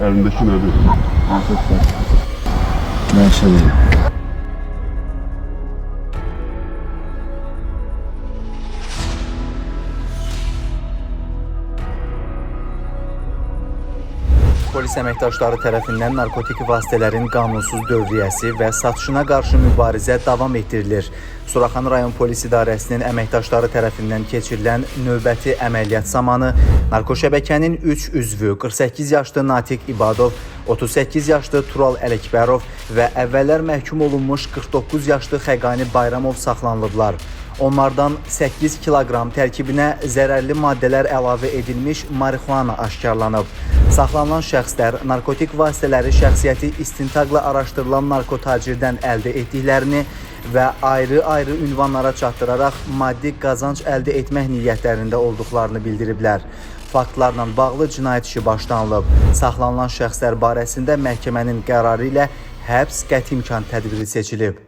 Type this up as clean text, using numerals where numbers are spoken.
Əlindəki nədir? Məşədi. Polis əməkdaşları tərəfindən narkotik vasitələrin qanunsuz dövriyyəsi və satışına qarşı mübarizə davam etdirilir. Suraxanı rayon polis idarəsinin əməkdaşları tərəfindən keçirilən növbəti əməliyyat zamanı narkoşəbəkənin 3 üzvü 48 yaşlı Natiq İbadov, 38 yaşlı Tural Ələkbərov və əvvəllər məhkum olunmuş 49 yaşlı Xəqani Bayramov saxlanılıblar. Onlardan 8 kiloqram tərkibinə zərərli maddələr əlavə edilmiş marixuana aşkarlanıb. Saxlanılan şəxslər narkotik vasitələri şəxsiyyəti istintaqla araşdırılan narkotacirdən əldə etdiklərini və ayrı-ayrı ünvanlara çatdıraraq maddi qazanc əldə etmək niyyətlərində olduqlarını bildiriblər. Faktlarla bağlı cinayət işi başlanılıb. Saxlanılan şəxslər barəsində məhkəmənin qərarı ilə həbs qəti imkan tədbiri seçilib.